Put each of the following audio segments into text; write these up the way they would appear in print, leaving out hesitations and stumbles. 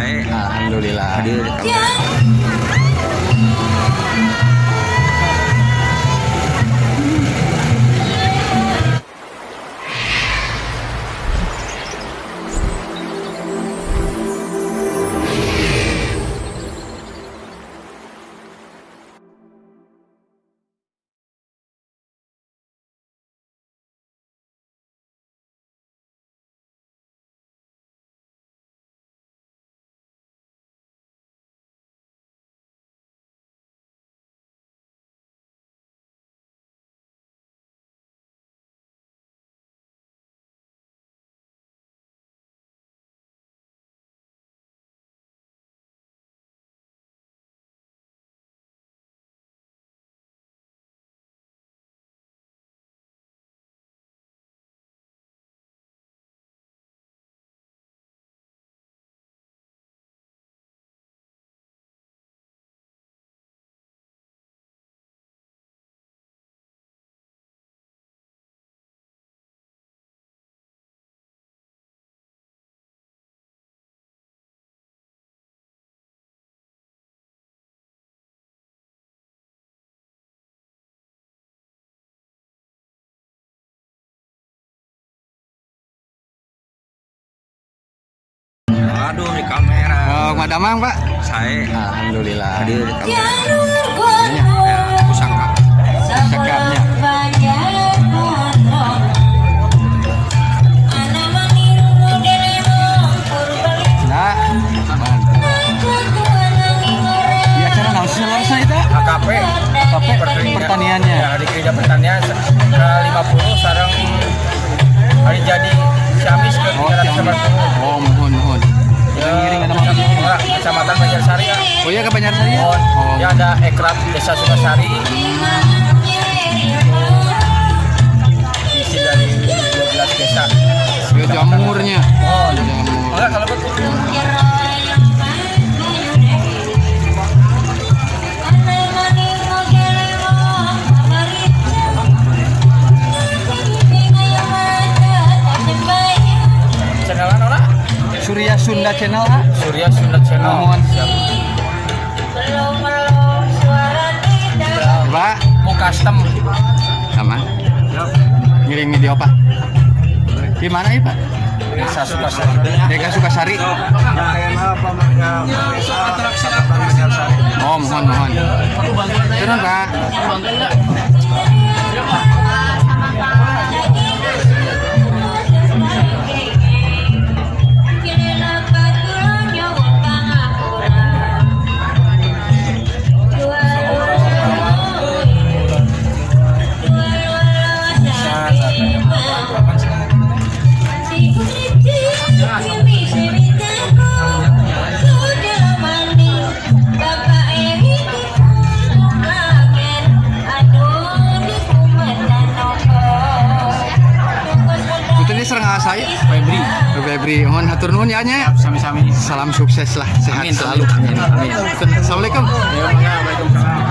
Saya Alhamdulillah. hadir di kamera. Aduh di kamera. Oh, Madamang, Pak. Saya Alhamdulillah. hadir di kamera. Ininya, Ya, pusaka. pusakanya. Nah, aman. Di acara naon sih luar itu? AKP Tapi pertaniannya. Ya, di gereja pertanian ke-50 sareng hari jadi Ciamis ke Oh, 390. oh, mohon. Ngiring ada apa? Kecamatan Banjarsari ya. Oh iya, ke Banjarsari ya? Oh, ya ada Ekrab Desa Sukasari. Isi dari 12 desa. Ya, jamurnya. Oh, Jamur. enggak kalau betul. Channel mana? Surya Sunda Channel, ha? Surya Sunda Channel. Mohon. Siap. Pak, Mau custom. sama. Ngiring video apa? Di mana ya, Pak? Desa Sukasari. Deka Sukasari. Oh, mohon. Turun, Pak. Ini serang saya Febri, mohon hatur nuhun ya nya. Sami-sami. Salam sukses lah, sehat Amin, selalu. amin. Assalamualaikum. Waalaikumsalam.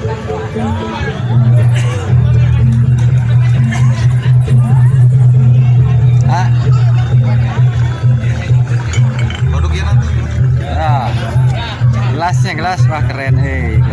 Ah, Produknya nanti. ya. Gelasnya gelas wah keren, keren.